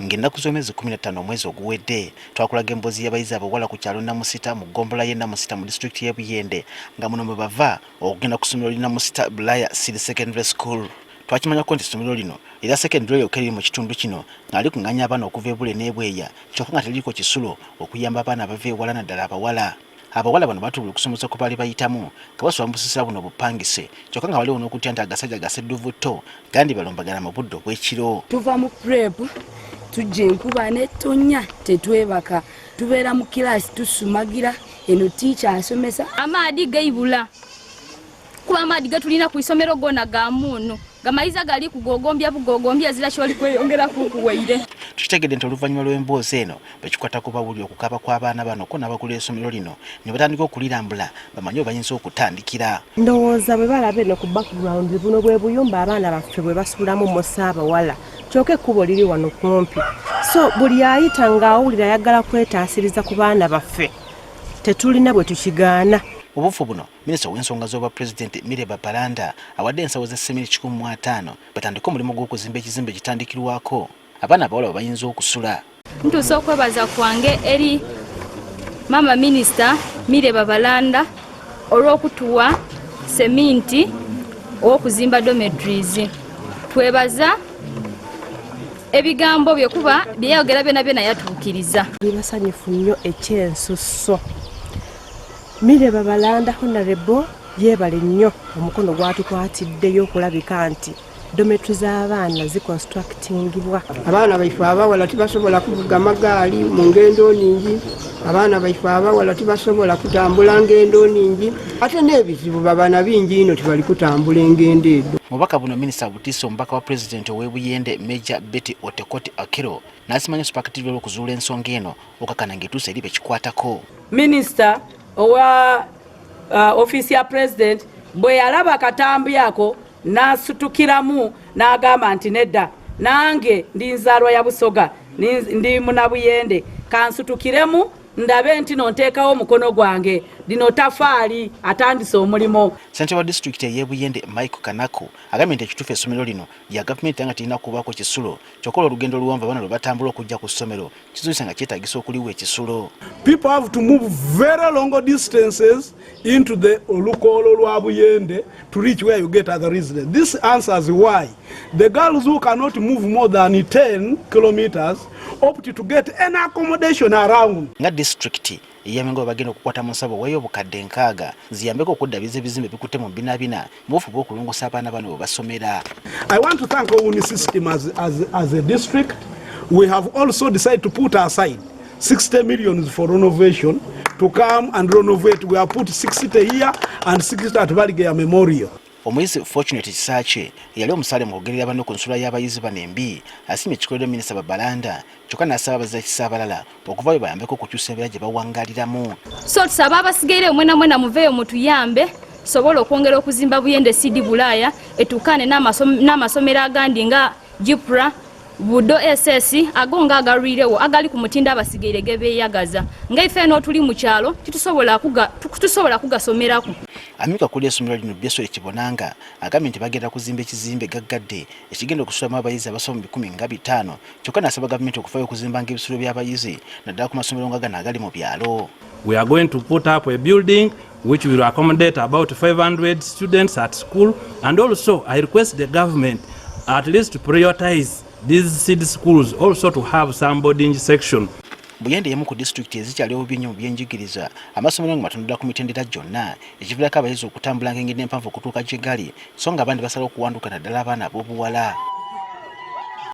ng'ennaku z'omwezi 15 omwezi oguwedde twakulaga emboozi y'abayizi abawala ku kyalo Namusita mu ggombolola y'e Namusita mu disitulikiti y'e Buyende nga muno mwe bava okugenda ku ssomero lya Namusita Bulaya City Secondary School. Twakimanyako nti essomero lino era secondary lyokka eriri mu kitundu kino nga likuŋŋaanya abaana okuva e Bule n'e Bweya kyokka nga teriko kisulo okuyamba abaana abava ewala naddala abawala. Abawala bano batubula okusomesa ku baali bayitamu nga basoma mu busiisira buno bupangise kyokka nga waliwo n'okutya nti agasajja gasedduvuto gandi balombagana mu budde obw'ekiro. Tuva mu prep tujja enkuba n'ettonnya tetwebaka tubeera mu kiraasi tusumagira eno tiica asomesa amaadi gaibula kuba amaadi gatulina ku isomero gona ga muno gamayiza gali kugogombya bugogombya zira kyoli kweyongera kukuwaire. Tukitegedde nti oluvannyuma lw'emboozi eno bekikwata ku bawuli okukaaba kw'abaana bano ko n'abagula essomero lino ne batandika okulirambula bamanye obayinza okutandikira. Ndowooza bwe balaba eno ku background buno bwe buyumba abaana baffe bwe basulamu mu Ssaabawala kyokka ekkubo liri wano kumpi, so buli ayita ng'awulira ayagala kwetaasiriza ku baana baffe tetulina bwe tukigaana. Obufu buno minisita w'ensonga z'obwa Pulezidenti Mireba Balanda awadde ensawo za Semiri 150 batandika omulimu gw'okuzimba ekizimbe kitandikirwako abaana abawala bayinza okusula. Ntuusa okwebaza kwange eri Mama Minisita Mireba Balanda olw'okutuwa seminti okuzimba dormitories. Twebaza ebigambo bye kuba byeyogera byonna yatuukiriza. Basanyufu nnyo ekyensusso. Mireba Balanda Honorable yeebale nnyo omukono gwatukwatiddeyo okulabika nti dormitories z'abaana ziconstructingibwa. Abaana baife abawala tibasobola kuvuga magaali mu ngendo nningi, abaana baife abawala tibasobola kutambula ngendo nningi, ate n'ebizibu babaana bingi ino tibali kutambula engendo ezo. Mubaka buno minisita Butiisa omubaka wa Pulezidenti ow'e Buyende Major Betty Otekoti Akero n'asimanya supakativu olw'okuzuula ensonga eno okakana ng'etuusa eri bekikwatako. Minisita owa ofisi ya President bwe yalaba akatambi ako n'asutukiramu n'agamba nti nedda nange ndi nzaalwa ya Busoga ndi Munabuyende kansutukiremu ndabe nti nonteekawo omukono gwange lino tafaali atandise omulimo. Ssentebe wa disitulikiti ey'e Buyende Michael Kanaku agambye nti ekituufu essomero lino lya gavumenti nga terina kubaako kisulo kyokka olugendo oluwanvu abaana lwe batambula okujja ku ssomero kizuusa nga kyetaagisa okuliwa ekisulo. People have to move very long distances into the Olukolo lwa Buyende to reach where you get other residents. This answers why the girls who cannot move more than 10 kilometers opt to get an accommodation around. Nga district eyamengo bagenda okukwata mu nsabo weyo obukadde 6 ziyambeko okuddabiza ebizimbe bikutte mu binabina mu bufu bw'okulongosa abaana bano basomera. I want to thank our system as a district. We have also decided to put aside 60 million for renovation to come and renovate. We have put 60 here and 60 at Baligaya Memorial. Omuyizi Fortunate Kisache yali omusale mu kugerera bano ku nsula y'abayizi bano embi asimye ekikoledde minisita Babalanda kyokka n'asaba abazaakisa abalala okuvayo bayambeko okukyusa embeera gye bawangaaliramu. So tusaba abasigaire mwena mwena muveeyo mutuyambe sobola okwongera okuzimba Buyende CD Bulaya etuukane n'amasomero agandi nga Jipra Budo SS agonga agalwirewo agali ku mutindo abasigaire ge beeyagaza nga ife n'otuli mu kyalo tusobola kugasomerako. Amika kuli essomero lino Byesole Kibonanga agambye nti bagenda kuzimba ekizimbe gaggadde ekigenda okusulamu abayizi abasoma 15,000 kyokka n'asaba gavumenti okufaayo okuzimba ng'ebisulo by'abayizi naddala ku masomero nga gano agali mu byalo. We are going to put up a building which will accommodate about 500 students at school, and also I request the government at least to prioritize these seed schools also to have some boarding section. Buyende yemu ku district ezikyali obubinyo mu byenjigiriza amasomero nga matundula ku mitendera gyonna ekivirako abayizi okutambula ng'engendo empanvu okutuuka gye gali so nga abandi basala okuwanduka naddala abaana ab'obuwala.